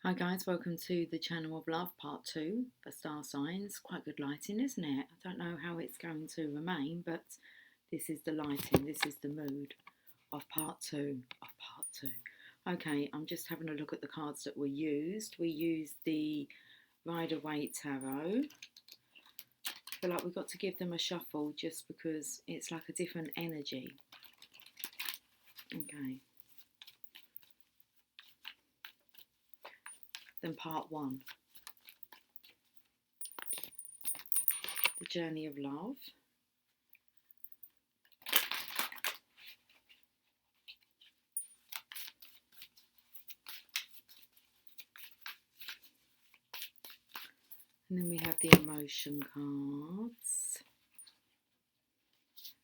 Hi guys, welcome to the channel of love part 2 for star signs. Quite good lighting, isn't it? I don't know how it's going to remain, but this is the lighting, this is the mood of part 2 Okay, I'm just having a look at the cards that were used. We used the Rider-Waite Tarot. I feel like we've got to give them a shuffle just because it's like a different energy. Okay. Then part 1. The Journey of Love. And then we have the emotion cards.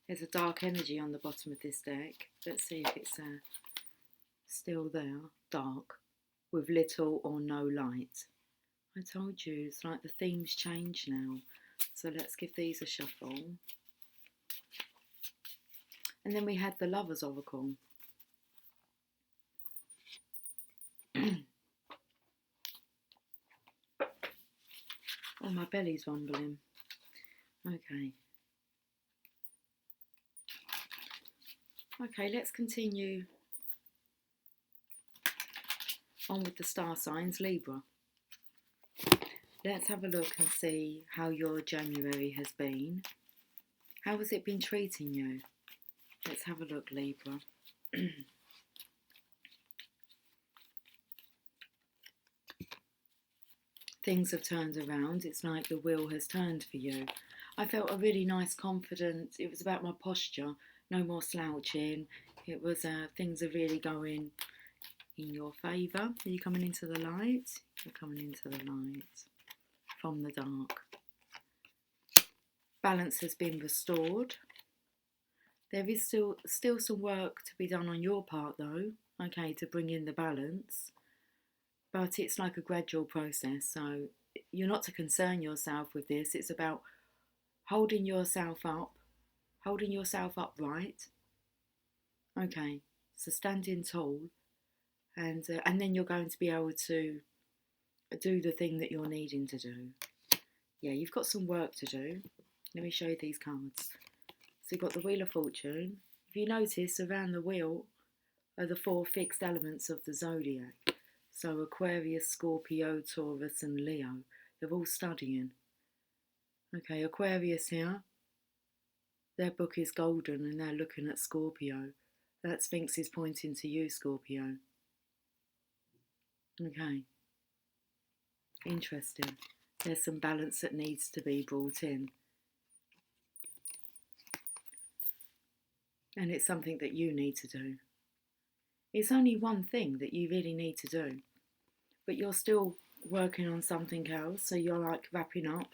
There's a dark energy on the bottom of this deck. Let's see if it's still there, dark, with little or no light. I told you, it's like the themes change now. So let's give these a shuffle. And then we had the Lover's Oracle. Oh, my belly's rumbling. Okay. Okay, let's continue on with the star signs, Libra. Let's have a look and see how your January has been. How has it been treating you? Let's have a look, Libra. Things have turned around. It's like the wheel has turned for you. I felt a really nice, confident. It was about my posture. No more slouching. It was things are really going in your favour. Are you coming into the light? You're coming into the light from the dark. Balance has been restored. There is still some work to be done on your part though, okay, to bring in the balance. But it's like a gradual process, so you're not to concern yourself with this. It's about holding yourself upright. Okay, so standing tall, and then you're going to be able to do the thing that you're needing to do. Yeah, you've got some work to do. Let me show you these cards. So you've got the Wheel of Fortune. If you notice, around the wheel are the 4 fixed elements of the zodiac. So Aquarius, Scorpio, Taurus and Leo. They're all studying. Okay, Aquarius here. Their book is golden and they're looking at Scorpio. That Sphinx is pointing to you, Scorpio. Okay. Interesting. There's some balance that needs to be brought in. And it's something that you need to do. It's only one thing that you really need to do. But you're still working on something else. So you're like wrapping up.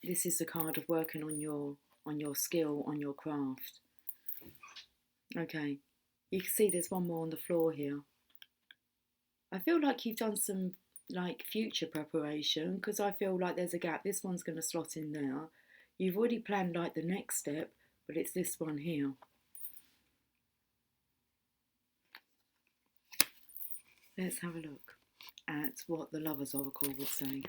This is the card of working on your skill, on your craft. Okay. You can see there's one more on the floor here. I feel like you've done some like future preparation because I feel like there's a gap. This one's going to slot in there. You've already planned like the next step, but it's this one here. Let's have a look at what the Lover's Oracle would say.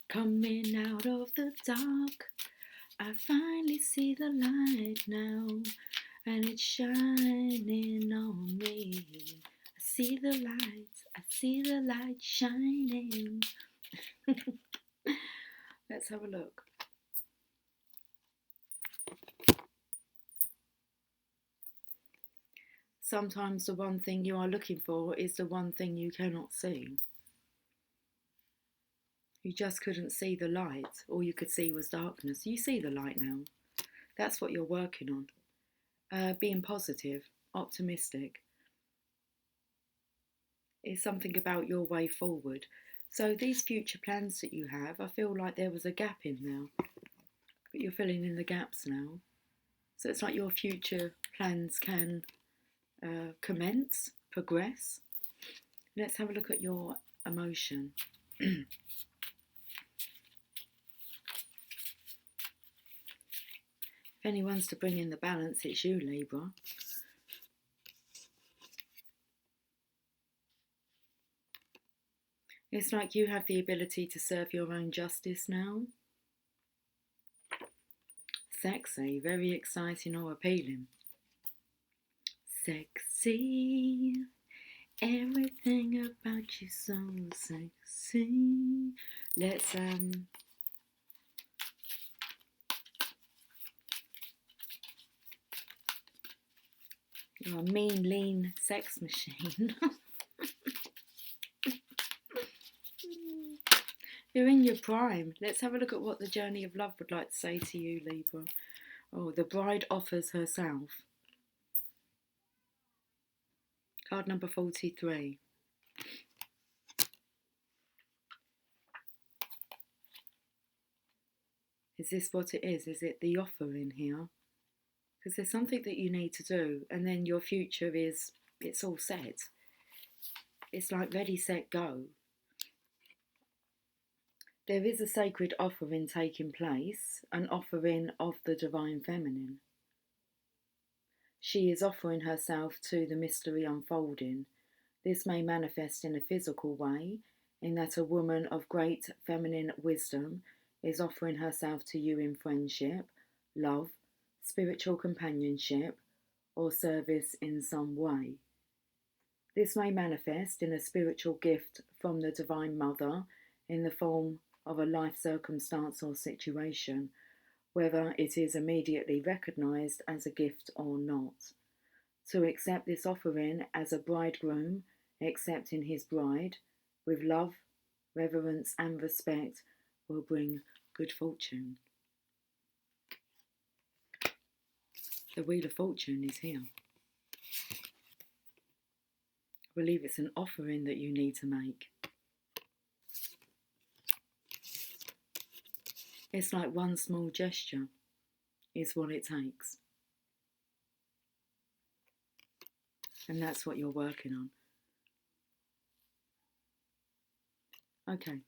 Coming out of the dark, I finally see the light now, and it's shining on me. I see the light shining. Let's have a look. Sometimes the one thing you are looking for is the one thing you cannot see. You just couldn't see the light. All you could see was darkness. You see the light now. That's what you're working on. Being positive, optimistic. It's something about your way forward. So these future plans that you have, I feel like there was a gap in there. But you're filling in the gaps now. So it's like your future plans can commence, progress. Let's have a look at your emotion. If anyone's to bring in the balance, it's you, Libra. It's like you have the ability to serve your own justice now. Sexy, very exciting or appealing. Sexy, everything about you so sexy. Let's you're a mean, lean sex machine. You're in your prime. Let's have a look at what the journey of love would like to say to you, Libra. Oh, the bride offers herself. Card number 43. Is this what it is? Is it the offering here? Because there's something that you need to do, and then your future is, it's all set. It's like ready, set, go. There is a sacred offering taking place, an offering of the Divine Feminine. She is offering herself to the mystery unfolding. This may manifest in a physical way, in that a woman of great feminine wisdom is offering herself to you in friendship, love, spiritual companionship, or service in some way. This may manifest in a spiritual gift from the Divine Mother in the form of a life circumstance or situation, whether it is immediately recognised as a gift or not. To accept this offering as a bridegroom accepting his bride with love, reverence and respect will bring good fortune. The Wheel of Fortune is here. I believe it's an offering that you need to make. It's like one small gesture is what it takes. And that's what you're working on. Okay.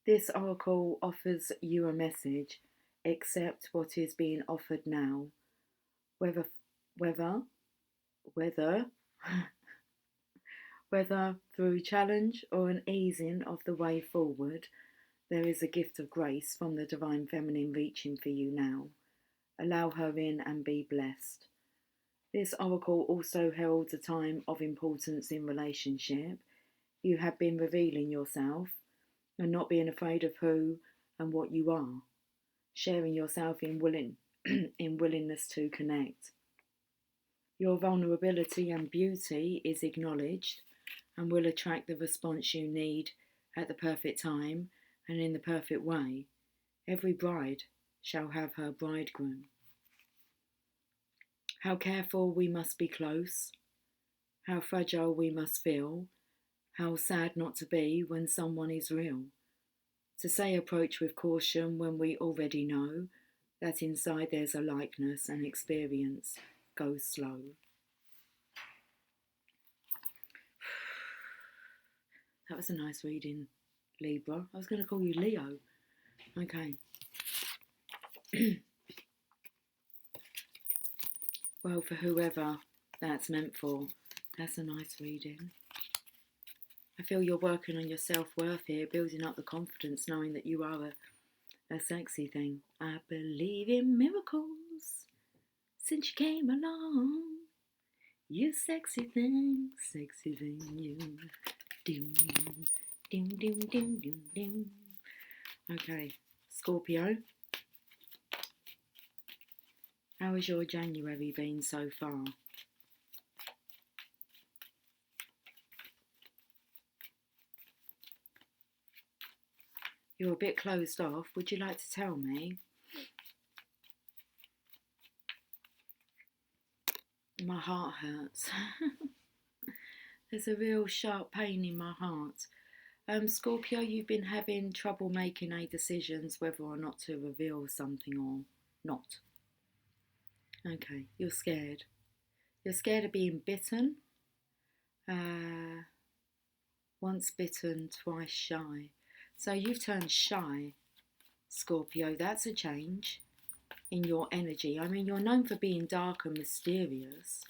This oracle offers you a message. Accept what is being offered now. Whether through challenge or an easing of the way forward, there is a gift of grace from the Divine Feminine reaching for you now. Allow her in and be blessed. This oracle also heralds a time of importance in relationship. You have been revealing yourself and not being afraid of who and what you are, sharing yourself in willingness to connect. Your vulnerability and beauty is acknowledged and will attract the response you need at the perfect time and in the perfect way. Every bride shall have her bridegroom. How careful we must be close, how fragile we must feel, how sad not to be when someone is real. To say approach with caution when we already know that inside there's a likeness and experience. Go slow. That was a nice reading, Libra. I was going to call you Leo. Okay. Well, for whoever that's meant for, that's a nice reading. I feel you're working on your self-worth here, building up the confidence, knowing that you are a sexy thing. I believe in miracles since you came along. You sexy thing, you. Doom, doom, doom, doom, doom, doom. Okay, Scorpio. How has your January been so far? You're a bit closed off. Would you like to tell me? My heart hurts. There's a real sharp pain in my heart. Scorpio, you've been having trouble making a decisions whether or not to reveal something or not. Okay, you're scared. You're scared of being bitten. Once bitten, twice shy. So you've turned shy, Scorpio. That's a change in your energy. I mean, you're known for being dark and mysterious.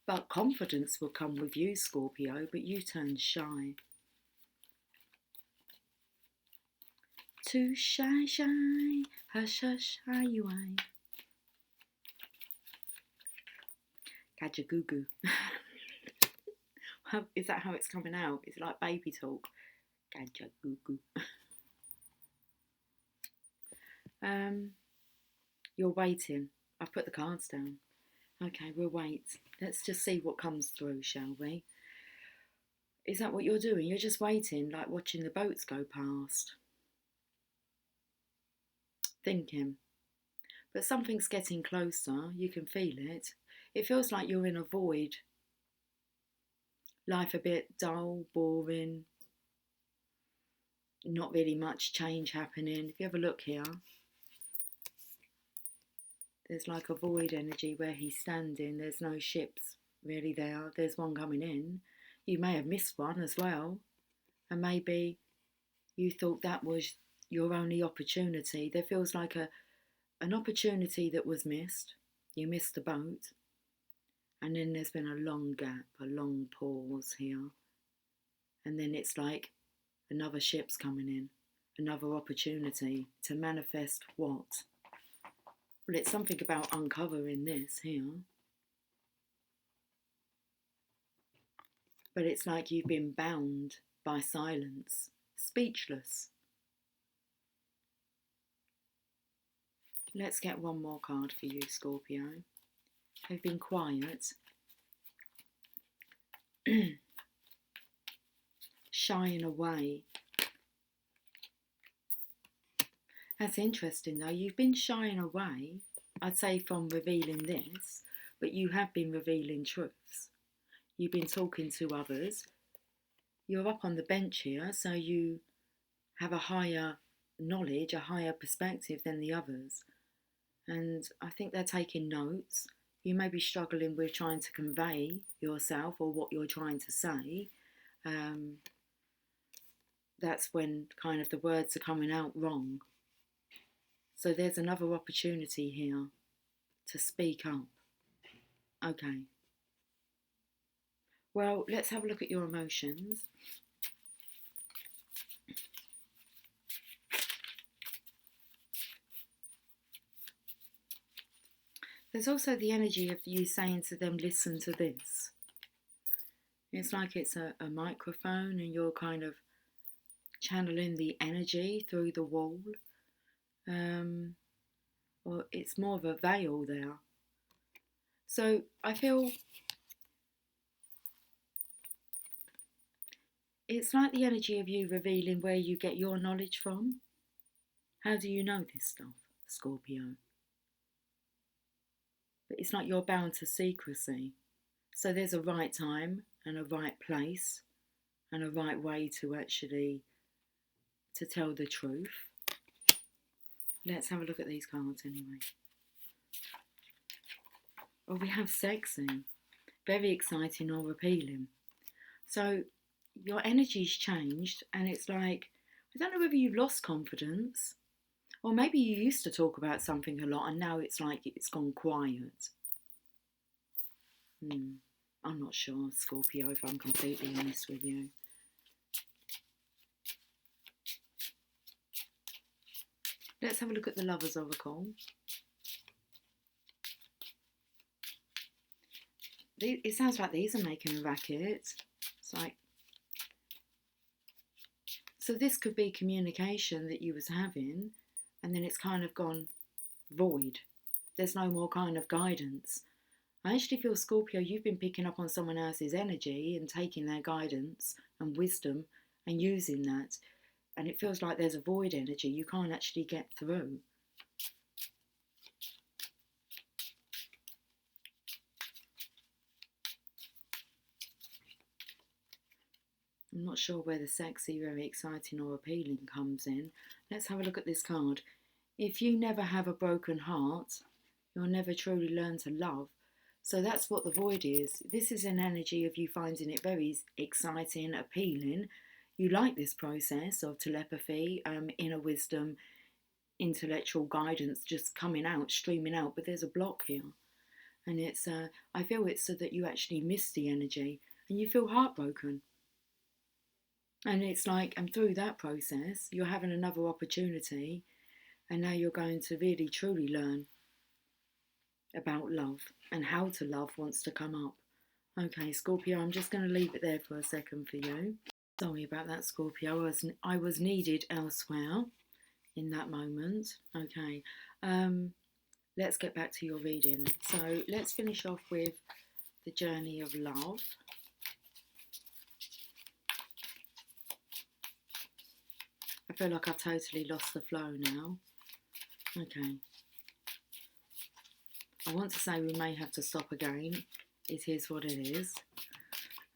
But confidence will come with you, Scorpio, but you turn shy. Too shy, shy, hush, hush, how you I? Gajagoo. Is that how it's coming out? Is it like baby talk? Gajagoo. You're waiting. I've put the cards down. Okay, we'll wait. Let's just see what comes through, shall we? Is that what you're doing? You're just waiting, like watching the boats go past. Thinking. But something's getting closer. You can feel it. It feels like you're in a void. Life a bit dull, boring. Not really much change happening. If you have a look here, there's like a void energy where he's standing. There's no ships really there. There's one coming in. You may have missed one as well. And maybe you thought that was your only opportunity. There feels like an opportunity that was missed. You missed the boat. And then there's been a long gap, a long pause here. And then it's like another ship's coming in. Another opportunity to manifest what? Well, it's something about uncovering this here. But it's like you've been bound by silence, speechless. Let's get one more card for you, Scorpio. They've been quiet. Shying away. That's interesting though. You've been shying away, I'd say, from revealing this, but you have been revealing truths. You've been talking to others. You're up on the bench here, so you have a higher knowledge, a higher perspective than the others. And I think they're taking notes. You may be struggling with trying to convey yourself or what you're trying to say. That's when kind of the words are coming out wrong. So there's another opportunity here to speak up. Okay. Well, let's have a look at your emotions. There's also the energy of you saying to them, listen to this. It's like it's a microphone and you're kind of channeling the energy through the wall. Or it's more of a veil there. So I feel it's like the energy of you revealing where you get your knowledge from. How do you know this stuff, Scorpio? But it's like you're bound to secrecy. So there's a right time and a right place and a right way to actually to tell the truth. Let's have a look at these cards anyway. Well, we have sexy, very exciting or appealing. So your energy's changed and it's like, I don't know whether you've lost confidence or maybe you used to talk about something a lot and now it's like it's gone quiet. I'm not sure, Scorpio, if I'm completely honest with you. Let's have a look at the Lovers Oracle. It sounds like these are making a racket. It's like, so this could be communication that you was having and then it's kind of gone void. There's no more kind of guidance. I actually feel, Scorpio, you've been picking up on someone else's energy and taking their guidance and wisdom and using that. And it feels like there's a void energy. You can't actually get through. I'm not sure where the sexy, very exciting or appealing comes in. Let's have a look at this card. If you never have a broken heart, you'll never truly learn to love. So that's what the void is. This is an energy of you finding it very exciting, appealing. You like this process of telepathy, inner wisdom, intellectual guidance just coming out, streaming out, but there's a block here. And it's, I feel it's so that you actually miss the energy and you feel heartbroken. And it's like, and through that process, you're having another opportunity, and now you're going to really truly learn about love and how to love wants to come up. Okay, Scorpio, I'm just going to leave it there for a second for you. Sorry about that, Scorpio. I was needed elsewhere in that moment. Okay, let's get back to your reading. So let's finish off with the journey of love. I feel like I've totally lost the flow now. Okay. I want to say we may have to stop again. It is what it is.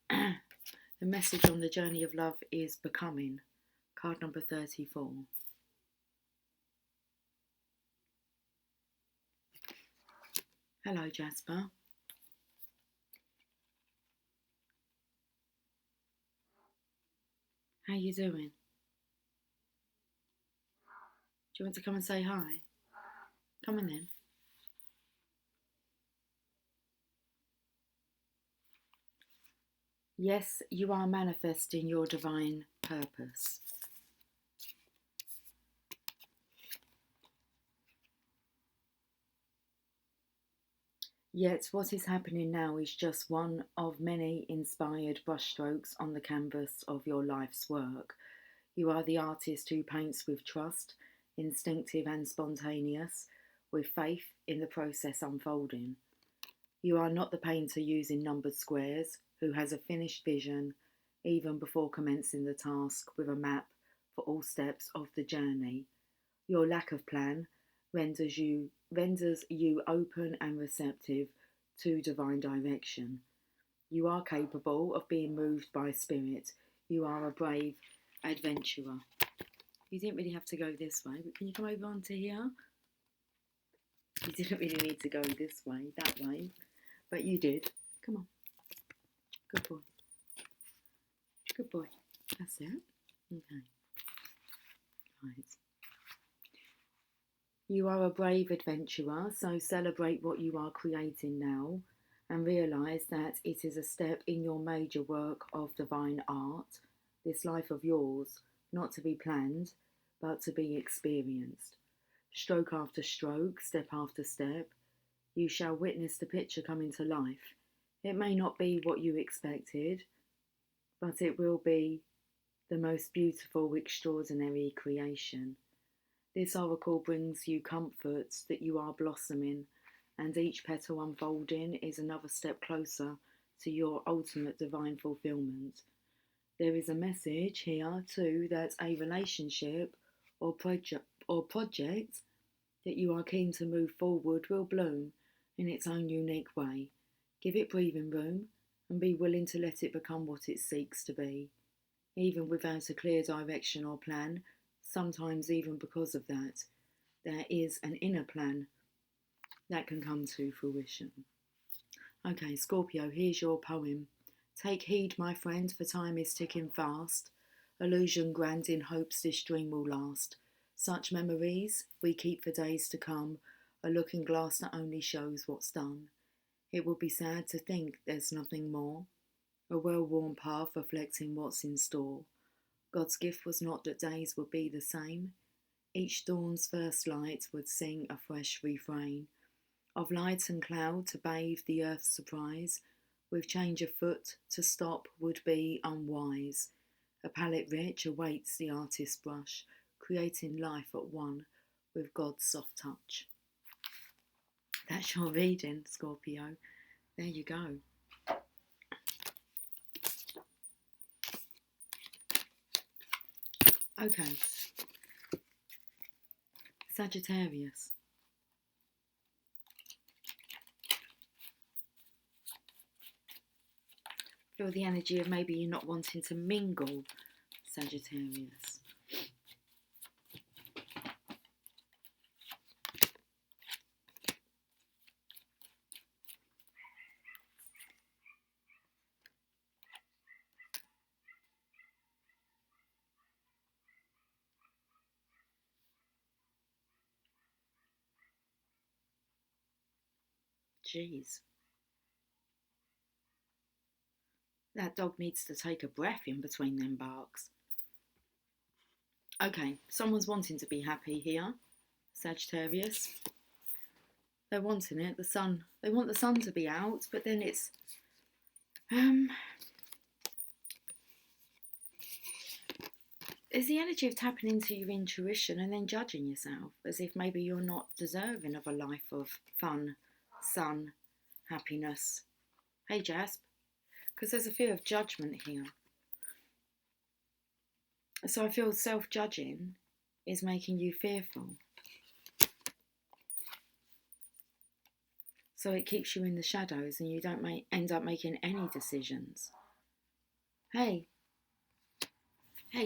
The message on the journey of love is becoming. Card number 34. Hello, Jasper. How you doing? Do you want to come and say hi? Come on in. Yes, you are manifesting your divine purpose. Yet what is happening now is just one of many inspired brushstrokes on the canvas of your life's work. You are the artist who paints with trust, instinctive and spontaneous, with faith in the process unfolding. You are not the painter using numbered squares, who has a finished vision even before commencing the task with a map for all steps of the journey. Your lack of plan renders you open and receptive to divine direction. You are capable of being moved by spirit. You are a brave adventurer. You didn't really have to go this way, but can you come over onto here? You didn't really need to go this way, that way, but you did. Come on. Good boy. Good boy. That's it. Okay. Right. You are a brave adventurer, so celebrate what you are creating now and realise that it is a step in your major work of divine art, this life of yours, not to be planned, but to be experienced. Stroke after stroke, step after step, you shall witness the picture coming to life. It may not be what you expected, but it will be the most beautiful, extraordinary creation. This oracle brings you comforts that you are blossoming, and each petal unfolding is another step closer to your ultimate divine fulfillment. There is a message here too that a relationship or project that you are keen to move forward will bloom in its own unique way. Give it breathing room and be willing to let it become what it seeks to be, even without a clear direction or plan. Sometimes even because of that, there is an inner plan that can come to fruition. Okay, Scorpio, here's your poem. Take heed, my friend, for time is ticking fast. Illusion grand in hopes this dream will last. Such memories we keep for days to come, a looking glass that only shows what's done. It would be sad to think there's nothing more, a well-worn path reflecting what's in store. God's gift was not that days would be the same. Each dawn's first light would sing a fresh refrain of light and cloud to bathe the earth's surprise. With change afoot, to stop would be unwise. A palette rich awaits the artist's brush, creating life at one with God's soft touch. That's your reading, Scorpio. There you go. Okay. Sagittarius. Feel the energy of maybe you're not wanting to mingle, Sagittarius. Jeez. That dog needs to take a breath in between them barks. Okay, someone's wanting to be happy here, Sagittarius. They're wanting it, the sun. They want the sun to be out, but then it's... There's the energy of tapping into your intuition and then judging yourself, as if maybe you're not deserving of a life of fun, sun, happiness. Hey, Jasp. Because there's a fear of judgment here. So I feel self-judging is making you fearful. So it keeps you in the shadows and you don't end up making any decisions. Hey,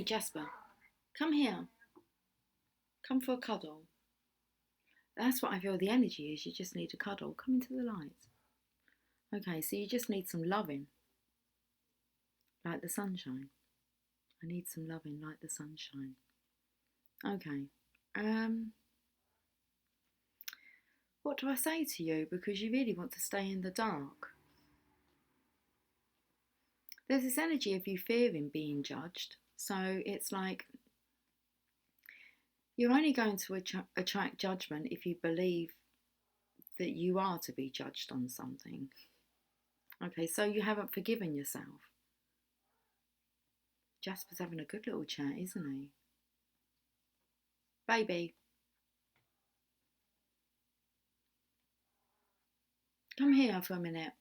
Jasper, come here. Come for a cuddle. That's what I feel the energy is. You just need a cuddle. Come into the light. Okay, so you just need some loving. Like the sunshine. I need some loving like the sunshine. Okay. What do I say to you? Because you really want to stay in the dark. There's this energy of you fearing being judged. So it's like you're only going to attract judgment if you believe that you are to be judged on something. Okay, so you haven't forgiven yourself. Jasper's having a good little chat, isn't he? Baby. Come here for a minute.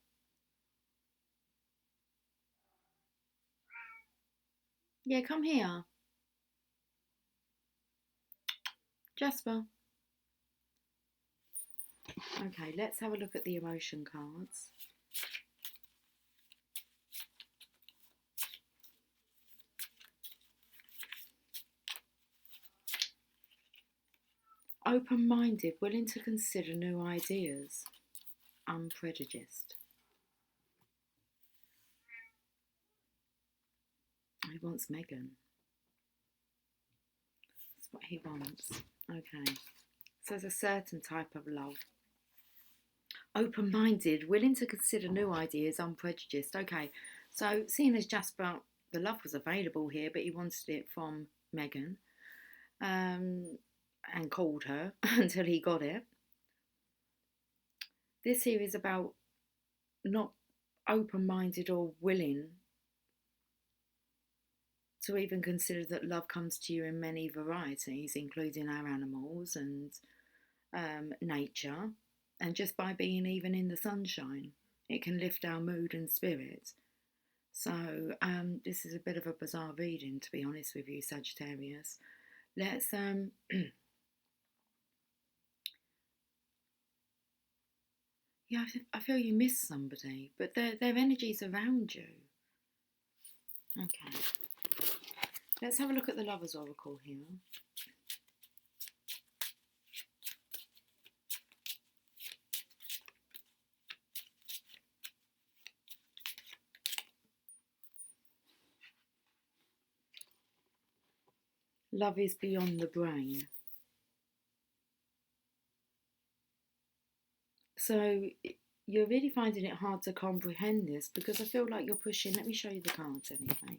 Yeah, come here. Jasper. Okay, let's have a look at the emotion cards. Open-minded, willing to consider new ideas. Unprejudiced. He wants Megan. That's what he wants. Okay. So there's a certain type of love. Open-minded, willing to consider new ideas, unprejudiced. Okay. So seeing as Jasper, the love was available here, but he wanted it from Megan. And called her until he got it. This here is about not open-minded or willing to even consider that love comes to you in many varieties, including our animals and nature. And just by being even in the sunshine, it can lift our mood and spirit. So this is a bit of a bizarre reading, to be honest with you, Sagittarius. Let's... Yeah, I feel you miss somebody, but their energy's around you. Okay. Let's have a look at the Lover's Oracle here. Love is beyond the brain. So you're really finding it hard to comprehend this because I feel like you're pushing... Let me show you the cards anyway.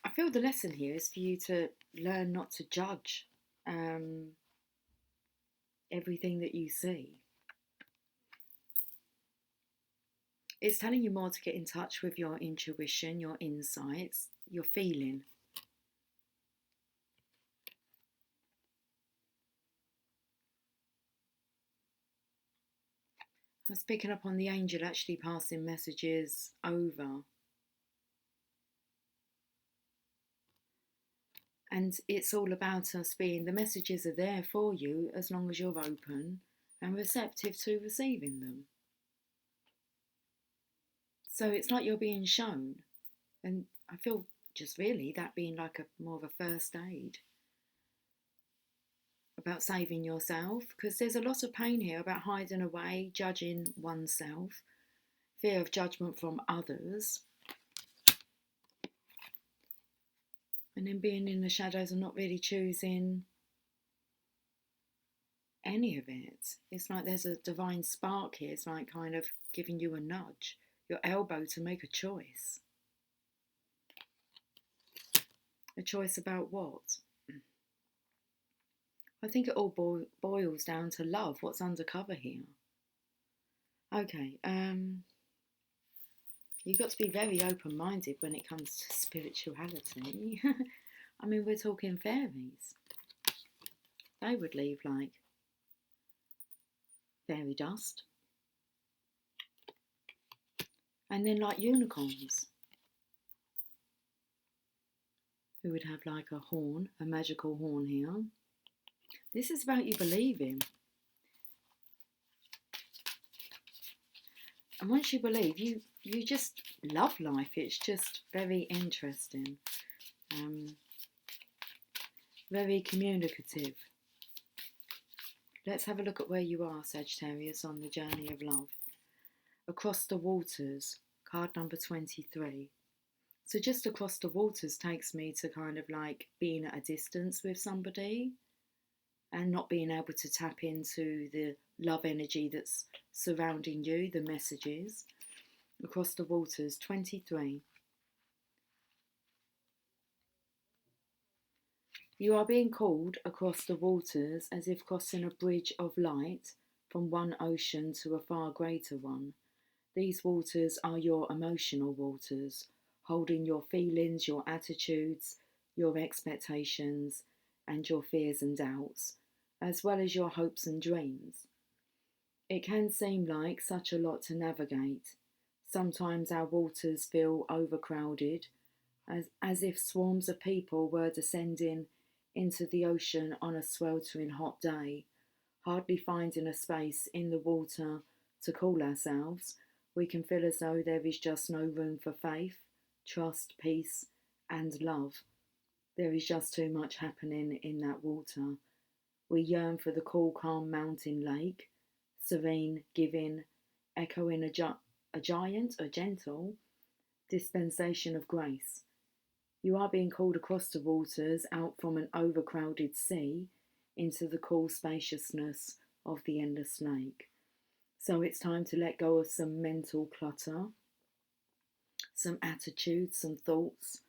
I feel the lesson here is for you to learn not to judge everything that you see. It's telling you more to get in touch with your intuition, your insights, your feeling. I was picking up on the angel actually passing messages over. And it's all about us being... The messages are there for you as long as you're open and receptive to receiving them. So it's like you're being shown. And I feel just really that being like more of a first aid. About saving yourself, because there's a lot of pain here about hiding away, judging oneself, fear of judgment from others, and then being in the shadows and not really choosing any of it. It's like there's a divine spark here. It's like kind of giving you a nudge, your elbow to make a choice. A choice about what? I think it all boils down to love, what's undercover here. Okay, you've got to be very open-minded when it comes to spirituality. I mean, we're talking fairies. They would leave like fairy dust. And then like unicorns, who would have like a horn, a magical horn here. This is about you believing. And once you believe, you just love life. It's just very interesting. Very communicative. Let's have a look at where you are, Sagittarius, on the journey of love. Across the waters, card number 23. So just across the waters takes me to kind of like being at a distance with somebody and not being able to tap into the love energy that's surrounding you, the messages. Across the waters, 23. You are being called across the waters as if crossing a bridge of light from one ocean to a far greater one. These waters are your emotional waters, holding your feelings, your attitudes, your expectations, and your fears and doubts, as well as your hopes and dreams. It can seem like such a lot to navigate. Sometimes our waters feel overcrowded, as if swarms of people were descending into the ocean on a sweltering hot day, hardly finding a space in the water to cool ourselves. We can feel as though there is just no room for faith, trust, peace, and love. There is just too much happening in that water. We yearn for the cool, calm mountain lake, serene, giving, echoing a gentle dispensation of grace. You are being called across the waters, out from an overcrowded sea, into the cool spaciousness of the endless lake. So it's time to let go of some mental clutter, some attitudes, some thoughts.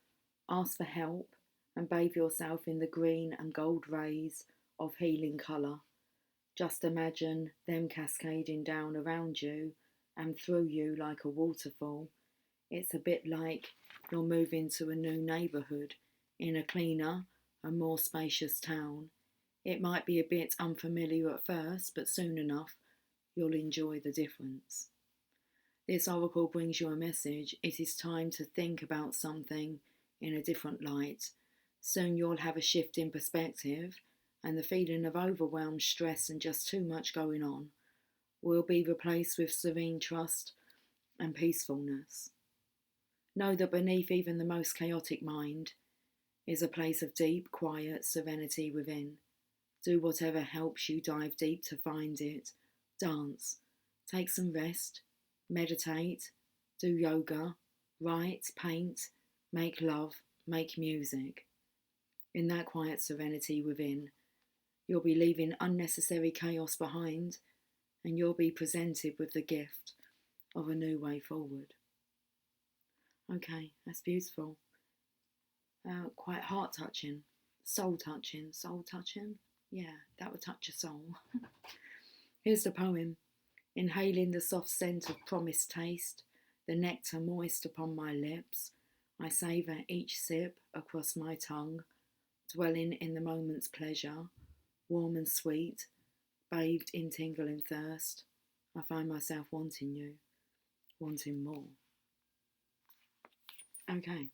Ask for help and bathe yourself in the green and gold rays of healing colour. Just imagine them cascading down around you and through you like a waterfall. It's a bit like you're moving to a new neighbourhood in a cleaner and more spacious town. It might be a bit unfamiliar at first, but soon enough you'll enjoy the difference. This oracle brings you a message. It is time to think about something in a different light. Soon you'll have a shift in perspective, and the feeling of overwhelmed stress and just too much going on will be replaced with serene trust and peacefulness. Know that beneath even the most chaotic mind is a place of deep, quiet serenity within. Do whatever helps you dive deep to find it. Dance, take some rest, meditate, do yoga, write, paint, make love, make music. In that quiet serenity within, you'll be leaving unnecessary chaos behind, and you'll be presented with the gift of a new way forward. Okay, that's beautiful. Quite heart-touching, soul-touching. Yeah, that would touch a soul. Here's the poem. Inhaling the soft scent of promised taste, the nectar moist upon my lips, I savour each sip across my tongue, dwelling in the moment's pleasure, warm and sweet, bathed in tingling thirst. I find myself wanting you, wanting more. Okay.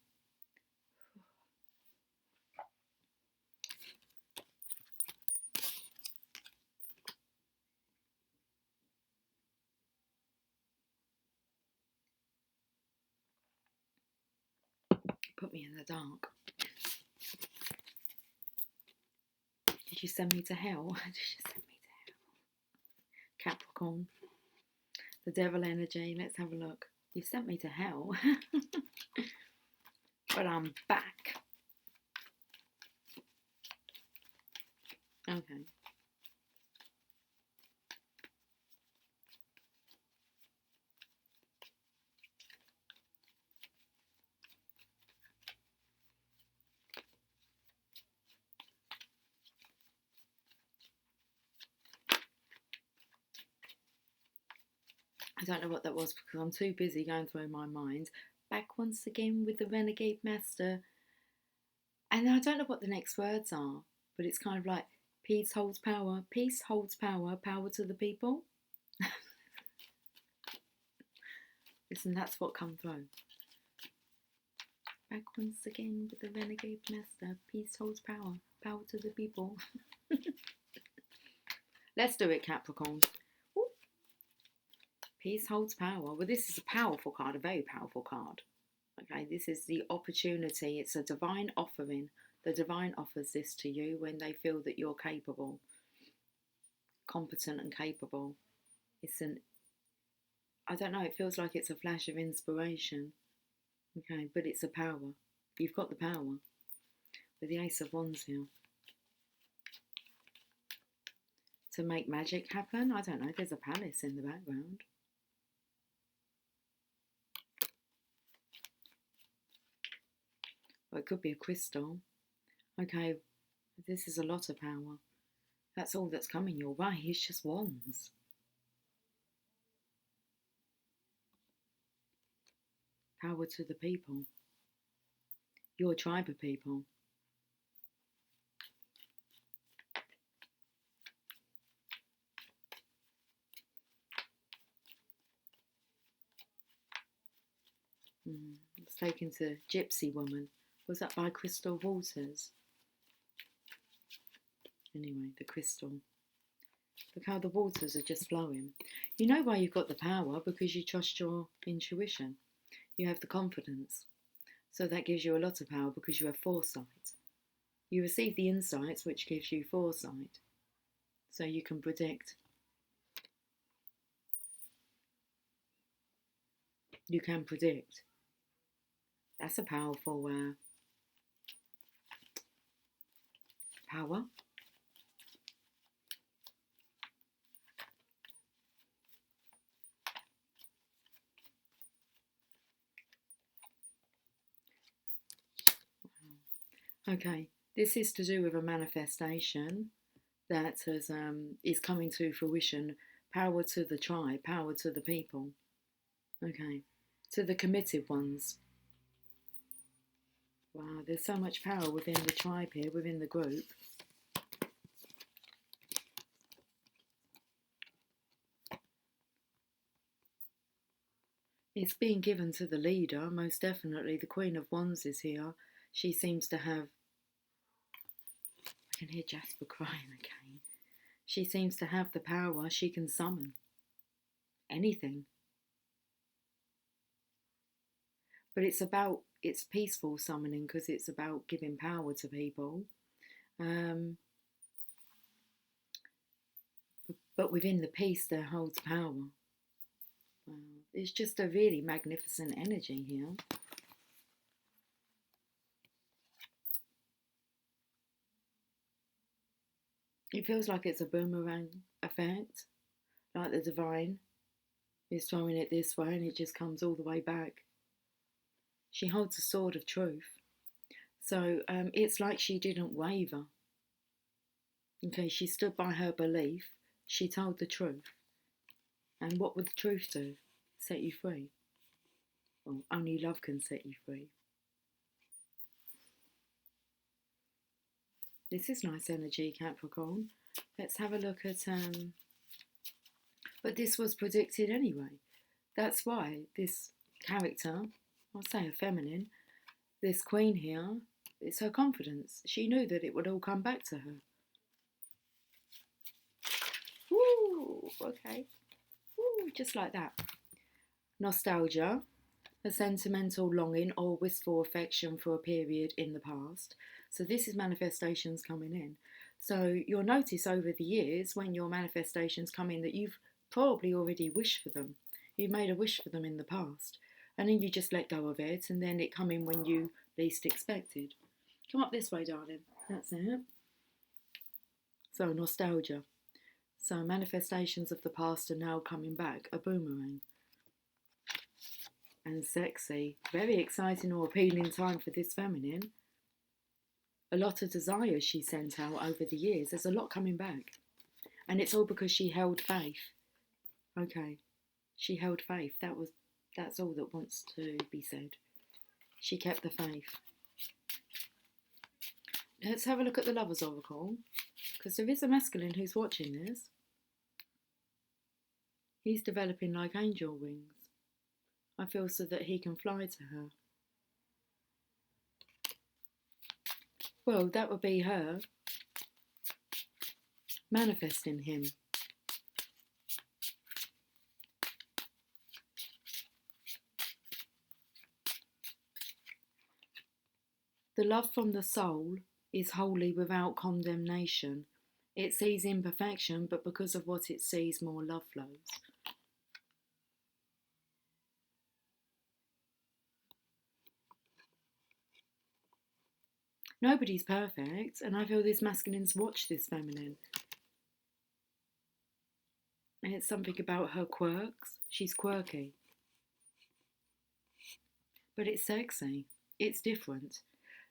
Put me in the dark. Did you send me to hell? Did you send me to hell? Capricorn. The devil energy. Let's have a look. You sent me to hell. But I'm back. Okay. don't know what that was because I'm too busy going through my mind. Back once again with the Renegade Master. And I don't know what the next words are, but it's kind of like peace holds power, peace holds power, power to the people. Listen, that's what come through. Back once again with the Renegade Master, peace holds power, power to the people. Let's do it, Capricorn. Ooh. Peace holds power. Well, this is a powerful card, a very powerful card. Okay, this is the opportunity. It's a divine offering. The divine offers this to you when they feel that you're capable, competent and capable. It's I don't know, it feels like it's a flash of inspiration. Okay, but it's a power. You've got the power. With the Ace of Wands here. To make magic happen, I don't know, there's a palace in the background. Or it could be a crystal. Okay, this is a lot of power. That's all that's coming your way. It's just wands. Power to the people. Your tribe of people. It's taken to Gypsy Woman. Was that by Crystal Waters? Anyway, the crystal. Look how the waters are just flowing. You know why you've got the power? Because you trust your intuition. You have the confidence. So that gives you a lot of power because you have foresight. You receive the insights, which gives you foresight. So you can predict. You can predict. That's a powerful power. Okay, this is to do with a manifestation that has, is coming to fruition. Power to the tribe, power to the people. Okay, to the committed ones. Wow, there's so much power within the tribe here, within the group. It's being given to the leader, most definitely. The Queen of Wands is here. She seems to have... I can hear Jasper crying again. She seems to have the power. She can summon anything. But it's peaceful summoning because it's about giving power to people. But within the peace there holds power. It's just a really magnificent energy here. It feels like it's a boomerang effect, like the divine is throwing it this way and it just comes all the way back. She holds a sword of truth. So it's like she didn't waver. Okay, she stood by her belief. She told the truth. And what would the truth do? Set you free. Well, only love can set you free. This is nice energy, Capricorn. Let's have a look at... But this was predicted anyway. That's why this character, I'll say a feminine, this queen here, it's her confidence. She knew that it would all come back to her. Woo, okay. Woo, just like that. Nostalgia, a sentimental longing or wistful affection for a period in the past. So this is manifestations coming in. So you'll notice over the years when your manifestations come in that you've probably already wished for them. You've made a wish for them in the past. And then you just let go of it and then it come in when you least expected. Come up this way, darling. That's it. So nostalgia. So manifestations of the past are now coming back. A boomerang. And sexy. Very exciting or appealing time for this feminine. A lot of desires she sent out over the years. There's a lot coming back. And it's all because she held faith. Okay. She held faith. That's all that wants to be said. She kept the faith. Let's have a look at the Lover's Oracle, because there is a masculine who's watching this. He's developing like angel wings. I feel so that he can fly to her. Well, that would be her manifesting him. The love from the soul is wholly without condemnation. It sees imperfection, but because of what it sees, more love flows. Nobody's perfect, and I feel this masculine's watched this feminine. And it's something about her quirks. She's quirky. But it's sexy. It's different.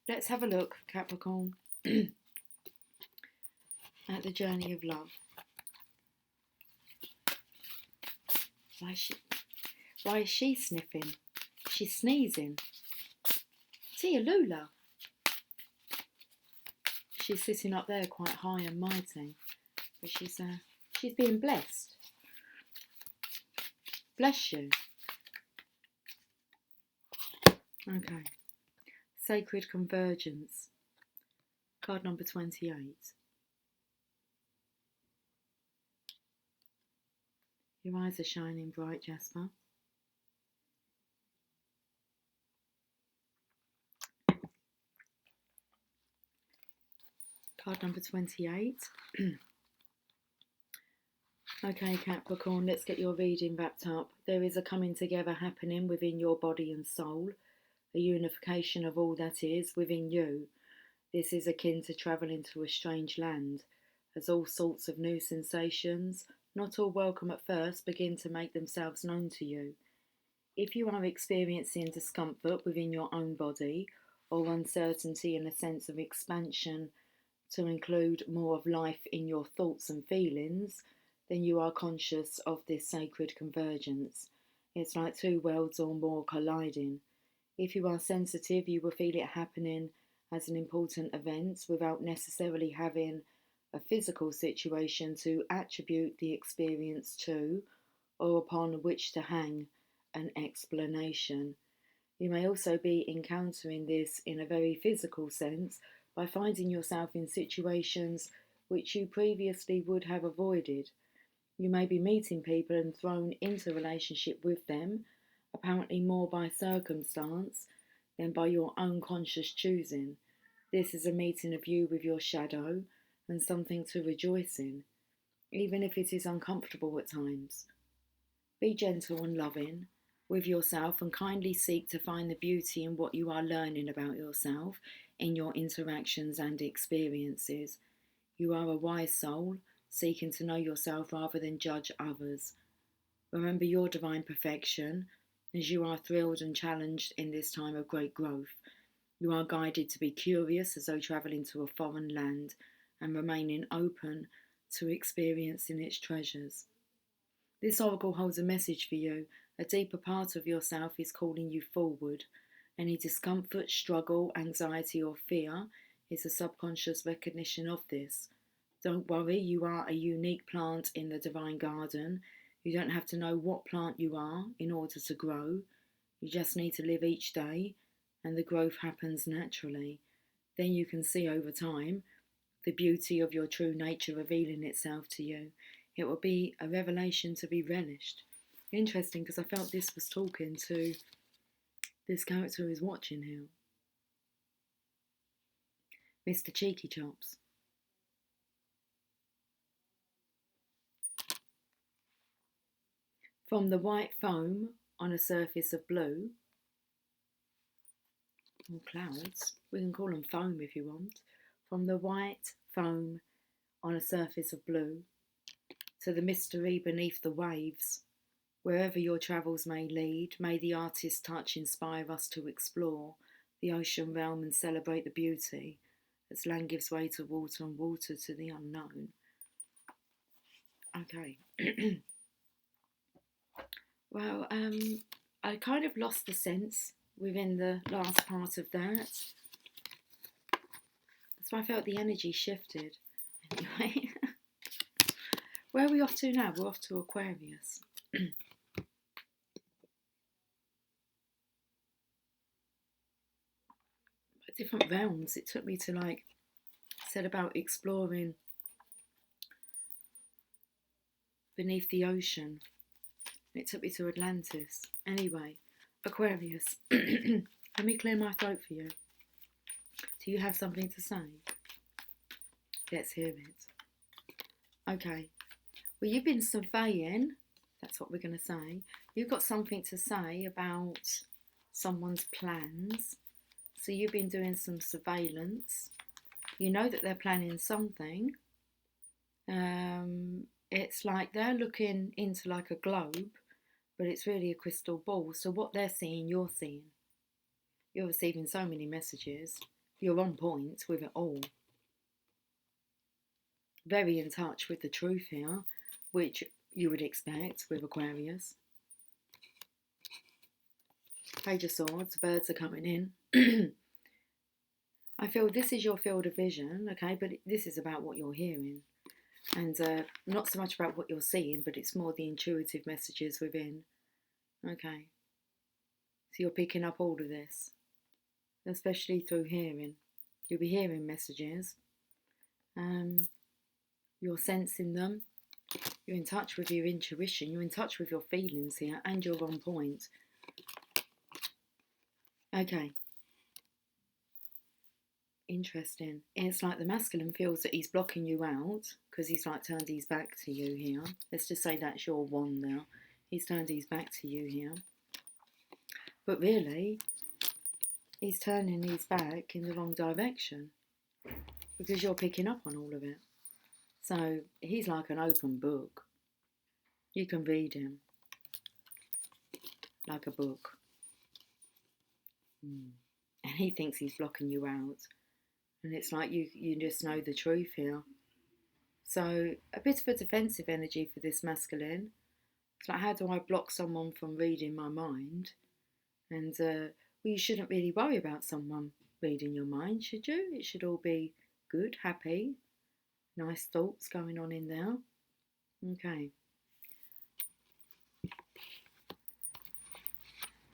Let's have a look, Capricorn, at the journey of love. Why is she sniffing? She's sneezing. Tia Lula. She's sitting up there quite high and mighty, but she's being blessed. Bless you. Okay. Sacred Convergence. Card number 28. Your eyes are shining bright, Jasper. Card number 28. Okay, Capricorn, let's get your reading wrapped up. There is a coming together happening within your body and soul, a unification of all that is within you. This is akin to travelling to a strange land, as all sorts of new sensations, not all welcome at first, begin to make themselves known to you. If you are experiencing discomfort within your own body, or uncertainty and a sense of expansion to include more of life in your thoughts and feelings, then you are conscious of this sacred convergence. It's like two worlds or more colliding. If you are sensitive, you will feel it happening as an important event without necessarily having a physical situation to attribute the experience to or upon which to hang an explanation. You may also be encountering this in a very physical sense by finding yourself in situations which you previously would have avoided. You may be meeting people and thrown into relationship with them, apparently more by circumstance than by your own conscious choosing. This is a meeting of you with your shadow and something to rejoice in, even if it is uncomfortable at times. Be gentle and loving with yourself and kindly seek to find the beauty in what you are learning about yourself in your interactions and experiences. You are a wise soul, seeking to know yourself rather than judge others. Remember your divine perfection, as you are thrilled and challenged in this time of great growth. You are guided to be curious as though travelling to a foreign land and remaining open to experiencing its treasures. This oracle holds a message for you. A deeper part of yourself is calling you forward. Any discomfort, struggle, anxiety or fear is a subconscious recognition of this. Don't worry, you are a unique plant in the divine garden. You don't have to know what plant you are in order to grow. You just need to live each day, and the growth happens naturally. Then you can see over time the beauty of your true nature revealing itself to you. It will be a revelation to be relished. Interesting, because I felt this was talking to this character who is watching here. Mr. Cheeky Chops. From the white foam on a surface of blue, or clouds, we can call them foam if you want. From the white foam on a surface of blue, to the mystery beneath the waves, wherever your travels may lead, may the artist's touch inspire us to explore the ocean realm and celebrate the beauty as land gives way to water and water to the unknown. Okay. Well, I kind of lost the sense within the last part of that. So I felt the energy shifted. Anyway, where are we off to now? We're off to Aquarius. Different realms. It took me to, like, said about exploring beneath the ocean. It took me to Atlantis. Anyway, Aquarius. Let me clear my throat for you. Do you have something to say? Let's hear it. Okay. Well, you've been surveying. That's what we're going to say. You've got something to say about someone's plans. So you've been doing some surveillance. You know that they're planning something. It's like they're looking into like a globe, but it's really a crystal ball. So what they're seeing, you're seeing. You're receiving so many messages. You're on point with it all. Very in touch with the truth here, which you would expect with Aquarius. Page of Swords, birds are coming in. I feel this is your field of vision, okay, but this is about what you're hearing. And not so much about what you're seeing, but it's more the intuitive messages within. Okay. So you're picking up all of this, especially through hearing. You'll be hearing messages. You're sensing them. You're in touch with your intuition. You're in touch with your feelings here, and you're on point. Okay. Interesting. It's like the masculine feels that he's blocking you out because he's like turned his back to you here. Let's just say that's your one now. He's turned his back to you here. But really, he's turning his back in the wrong direction because you're picking up on all of it. So he's like an open book. You can read him like a book. And he thinks he's blocking you out. And it's like you just know the truth here. So a bit of a defensive energy for this masculine. It's like, how do I block someone from reading my mind? And well, you shouldn't really worry about someone reading your mind, should you? It should all be good, happy, nice thoughts going on in there. Okay.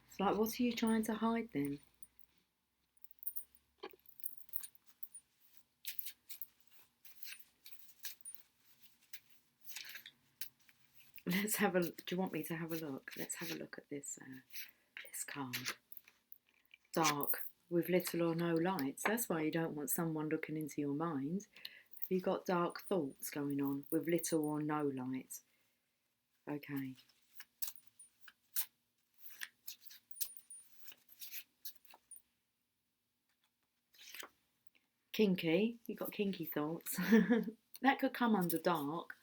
It's like, what are you trying to hide then? Let's have a. Do you want me to have a look? Let's have a look at this. This card. Dark with little or no light. That's why you don't want someone looking into your mind. Have you got dark thoughts going on with little or no light? Okay. Kinky. You've got kinky thoughts. That could come under dark.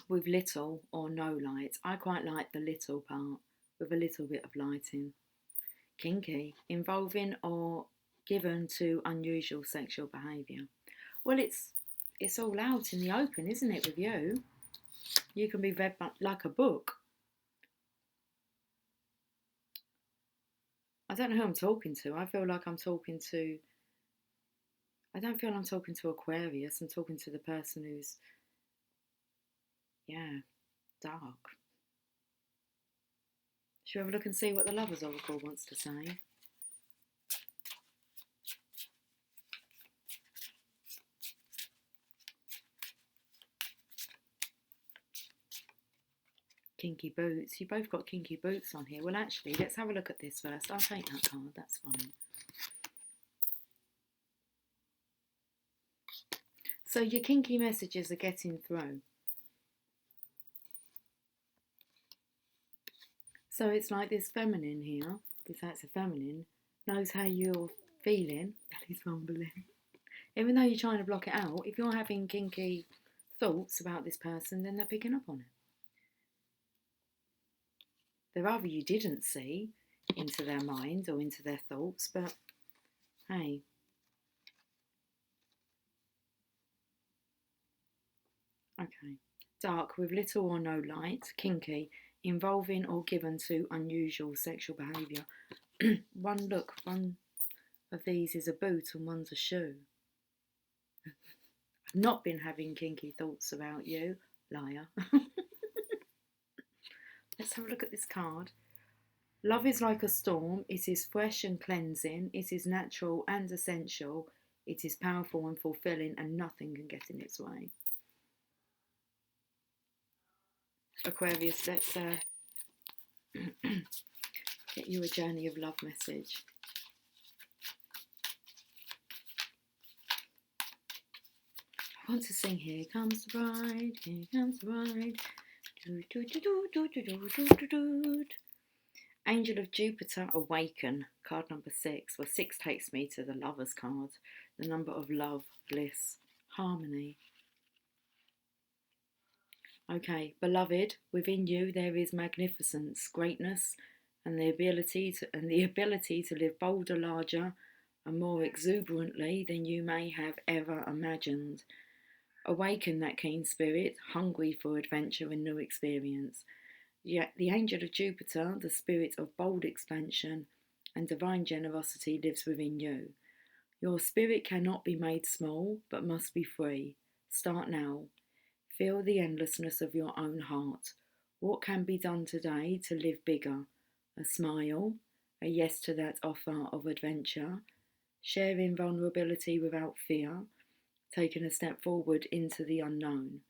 With little or no light. I quite like the little part with a little bit of lighting. Kinky, involving or given to unusual sexual behaviour. Well, it's all out in the open, isn't it, with you? You can be read like a book. I don't know who I'm talking to. I feel like I'm talking to... I don't feel I'm talking to Aquarius. I'm talking to the person who's... yeah, dark. Should we have a look and see what the Lovers Oracle wants to say? Kinky boots. You both got kinky boots on here. Well, actually, let's have a look at this first. I'll take that card. That's fine. So your kinky messages are getting through. So it's like this feminine here, if that's a feminine, knows how you're feeling. Belly's rumbling. Even though you're trying to block it out, if you're having kinky thoughts about this person, then they're picking up on it. There either you didn't see into their mind or into their thoughts, but hey. Okay. Dark with little or no light, kinky, involving or given to unusual sexual behaviour. One of these is a boot and one's a shoe. I've not been having kinky thoughts about you, liar. Let's have a look at this card. Love is like a storm. It is fresh and cleansing. It is natural and essential. It is powerful and fulfilling, and nothing can get in its way. Aquarius, let's get you a journey of love message. I want to sing Here Comes the Bride, Here Comes the Bride. Do, do, do, do, do, do, do, do, do. Angel of Jupiter, Awaken, card number 6. Well, 6 takes me to the Lovers card, the number of love, bliss, harmony. Okay, beloved, within you there is magnificence, greatness, and the ability to live bolder, larger, and more exuberantly than you may have ever imagined. Awaken that keen spirit, hungry for adventure and new experience. Yet the angel of Jupiter, the spirit of bold expansion and divine generosity, lives within you. Your spirit cannot be made small, but must be free. Start now. Feel the endlessness of your own heart. What can be done today to live bigger? A smile, a yes to that offer of adventure, sharing vulnerability without fear, taking a step forward into the unknown,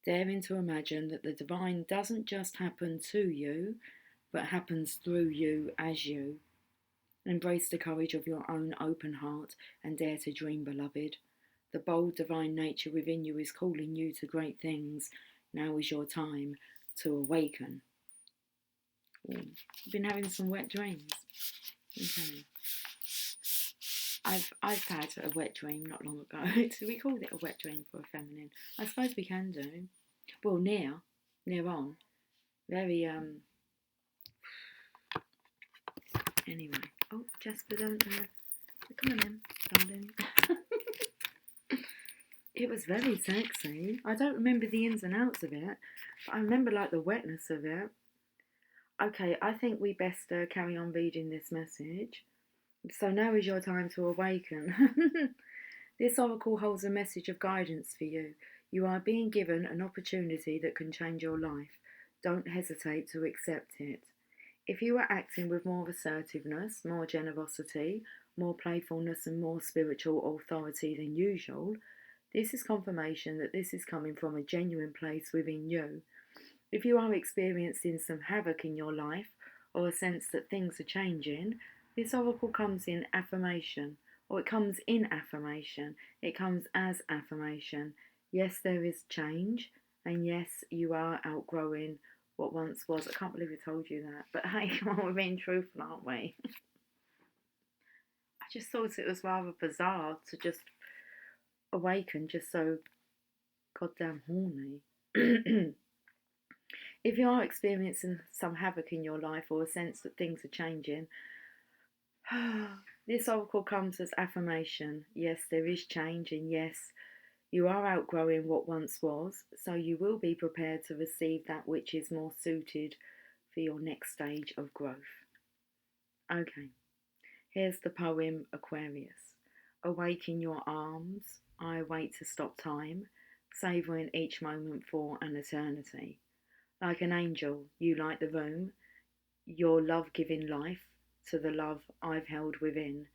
daring to imagine that the divine doesn't just happen to you, but happens through you as you. Embrace the courage of your own open heart and dare to dream, beloved. The bold divine nature within you is calling you to great things. Now is your time to awaken. Ooh, I've been having some wet dreams. Okay. I've had a wet dream not long ago. So we called it a wet dream for a feminine. I suppose we can do. Well, near on. Very Anyway. Oh, Jasper, don't come on in, darling. It was very sexy. I don't remember the ins and outs of it, but I remember like the wetness of it. Okay, I think we best carry on reading this message. So now is your time to awaken. This oracle holds a message of guidance for you. You are being given an opportunity that can change your life. Don't hesitate to accept it. If you are acting with more assertiveness, more generosity, more playfulness and more spiritual authority than usual, this is confirmation that this is coming from a genuine place within you. If you are experiencing some havoc in your life or a sense that things are changing, this oracle comes in affirmation, or it comes in affirmation. It comes as affirmation. Yes, there is change, and yes, you are outgrowing what once was. I can't believe I told you that, but hey, well, we're being truthful, aren't we? I just thought it was rather bizarre to just awaken just so goddamn horny. If you are experiencing some havoc in your life or a sense that things are changing, this oracle comes as affirmation. Yes, there is change, and yes, you are outgrowing what once was, so you will be prepared to receive that which is more suited for your next stage of growth. Okay, here's the poem Aquarius. Awake in your arms, I wait to stop time, savouring each moment for an eternity. Like an angel, you light the room, your love giving life to the love I've held within.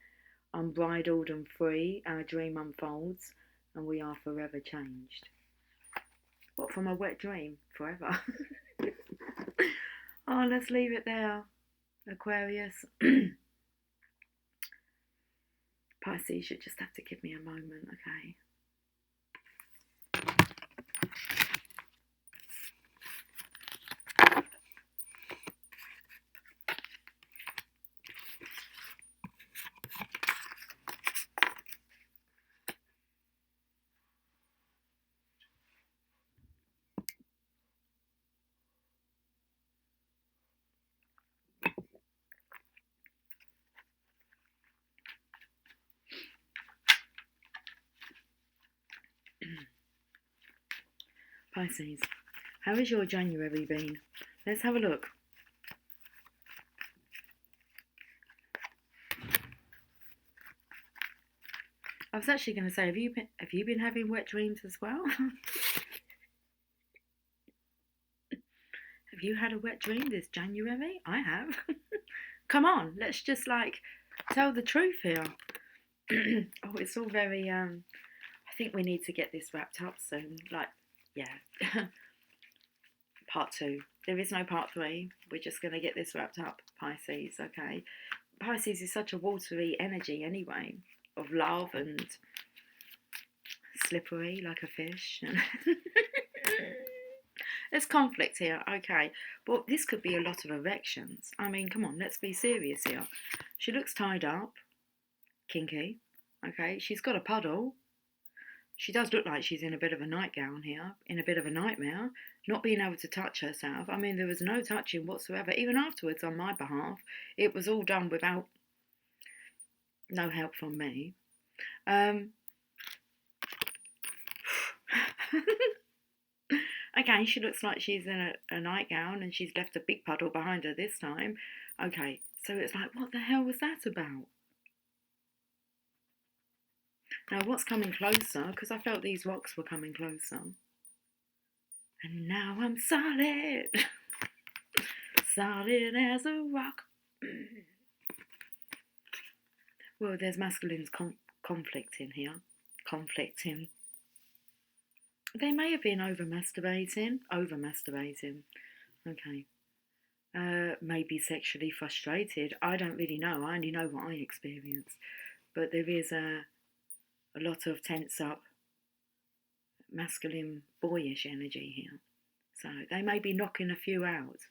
Unbridled and free, our dream unfolds, and we are forever changed. What, from a wet dream? Forever. Oh, let's leave it there, Aquarius. Pisces, you just have to give me a moment, okay? Pisces, How has your January been? Let's have a look. I was actually going to say, have you been having wet dreams as well? Have you had a wet dream this January? I have. Come on, let's just like tell the truth here. Oh, it's all very I think we need to get this wrapped up soon. Like, yeah. Part 2. There is no part 3. We're just going to get this wrapped up, Pisces, okay? Pisces is such a watery energy anyway, of love and slippery like a fish. There's conflict here, okay. But this could be a lot of erections. I mean, come on, let's be serious here. She looks tied up, kinky, okay. She's got a puddle. She does look like she's in a bit of a nightgown here, in a bit of a nightmare, not being able to touch herself. I mean, there was no touching whatsoever. Even afterwards, on my behalf, it was all done without no help from me. Again, she looks like she's in a nightgown and she's left a big puddle behind her this time. Okay, so it's like, what the hell was that about? Now, what's coming closer? Because I felt these rocks were coming closer. And now I'm solid. Solid as a rock. Well, there's masculine's conflict in here. Conflicting. They may have been over-masturbating. Okay. Maybe sexually frustrated. I don't really know. I only know what I experienced. But there is a lot of tense up, masculine, boyish energy here. So they may be knocking a few out.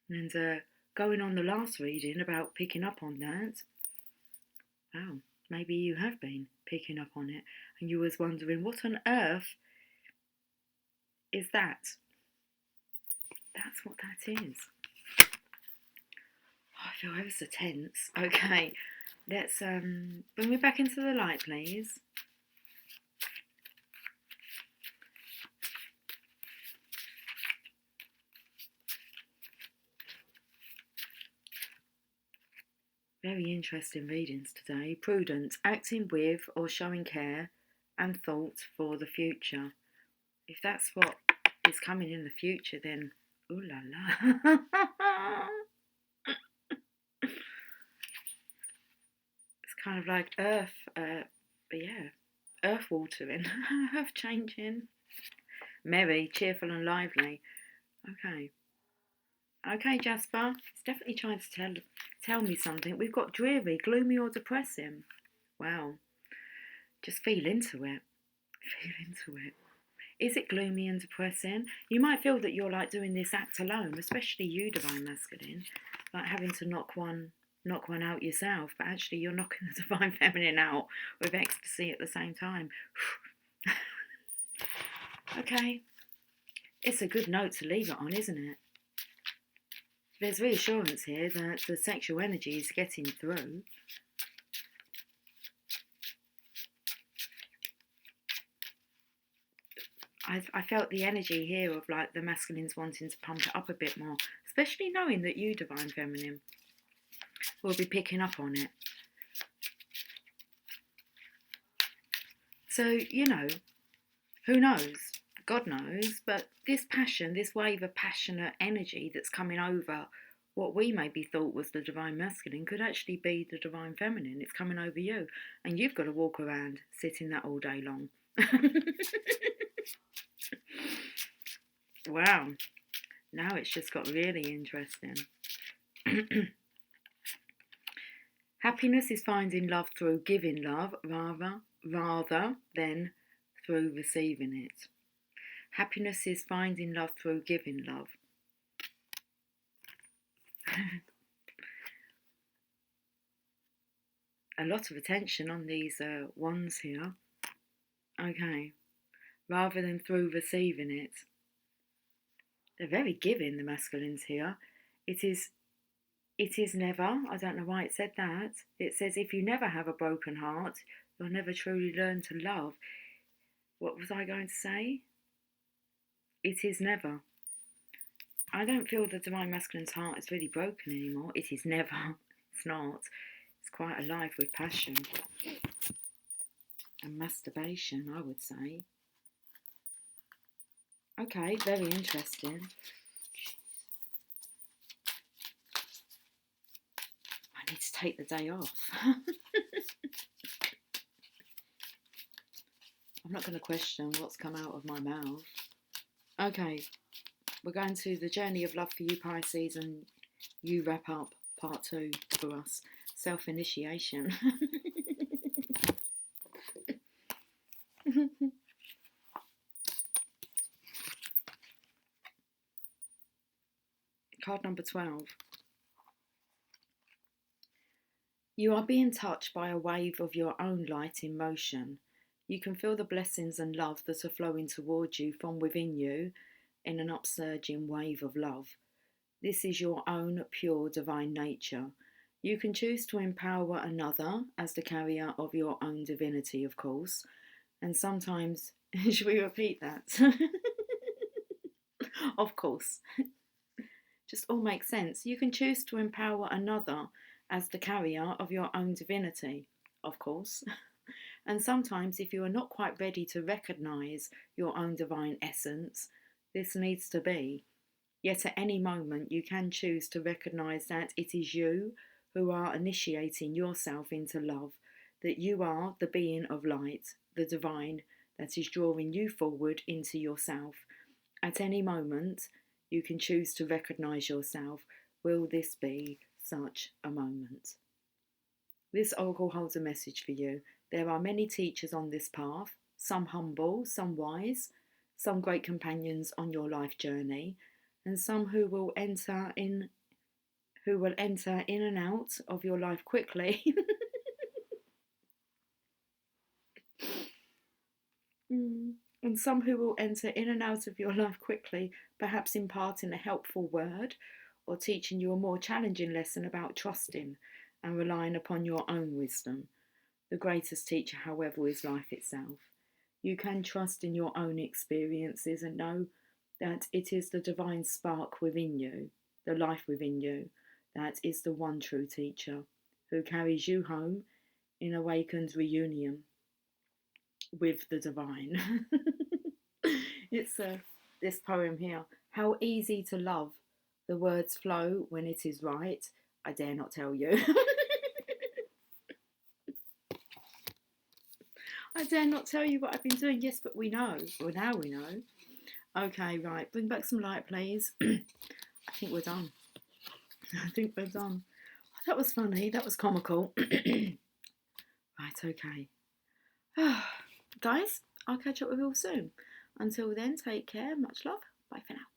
And going on the last reading about picking up on that, wow, maybe you have been picking up on it. And you was wondering, what on earth is that? That's what that is. Oh, I feel ever so tense. Okay, let's bring me back into the light, please. Very interesting readings today. Prudent, acting with or showing care and thought for the future. If that's what is coming in the future, then ooh la la. It's kind of like earth, earth watering, earth changing. Merry, cheerful and lively. Okay, Jasper. It's definitely trying to tell me something. We've got dreary, gloomy or depressing. Wow. Just feel into it. Feel into it. Is it gloomy and depressing? You might feel that you're like doing this act alone, especially you, Divine Masculine, like having to knock one out yourself, but actually you're knocking the Divine Feminine out with ecstasy at the same time. Okay. It's a good note to leave it on, isn't it? There's reassurance here that the sexual energy is getting through. I felt the energy here of like the masculines wanting to pump it up a bit more, especially knowing that you, Divine Feminine, will be picking up on it. So, you know, who knows? God knows, but this passion, this wave of passionate energy that's coming over what we maybe thought was the Divine Masculine could actually be the Divine Feminine. It's coming over you, and you've got to walk around sitting that all day long. Wow, now it's just got really interesting. Happiness is finding love through giving love rather than through receiving it. Happiness is finding love through giving love. A lot of attention on these wands here. Okay. Rather than through receiving it. They're very giving, the masculines here. It is never, I don't know why it said that. It says if you never have a broken heart, you'll never truly learn to love. What was I going to say? It is never. I don't feel the Divine Masculine's heart is really broken anymore. It is never. It's not. It's quite alive with passion and masturbation, I would say. Okay, very interesting. I need to take the day off. I'm not going to question what's come out of my mouth. Okay, we're going to the journey of love for you, Pisces, and you wrap up part 2 for us. Self-initiation. Card number 12. You are being touched by a wave of your own light in motion. You can feel the blessings and love that are flowing towards you from within you in an upsurging wave of love. This is your own pure divine nature. You can choose to empower another as the carrier of your own divinity, of course. And sometimes, should we repeat that? Of course. Just all makes sense. You can choose to empower another as the carrier of your own divinity, of course. And sometimes, if you are not quite ready to recognise your own divine essence, this needs to be. Yet at any moment, you can choose to recognise that it is you who are initiating yourself into love, that you are the being of light, the divine, that is drawing you forward into yourself. At any moment, you can choose to recognise yourself. Will this be such a moment? This oracle holds a message for you. There are many teachers on this path, some humble, some wise, some great companions on your life journey, and some who will enter in and out of your life quickly. And some who will enter in and out of your life quickly, perhaps imparting a helpful word or teaching you a more challenging lesson about trusting and relying upon your own wisdom. The greatest teacher, however, is life itself. You can trust in your own experiences and know that it is the divine spark within you, the life within you, that is the one true teacher who carries you home in awakened reunion with the divine. It's this poem here. How easy to love. The words flow when it is right. I dare not tell you. I dare not tell you what I've been doing. Yes, but we know. Well, now we know. Okay, right. Bring back some light, please. I think we're done. I think we're done. That was funny. That was comical. Right, okay. Guys, I'll catch up with you all soon. Until then, take care. Much love. Bye for now.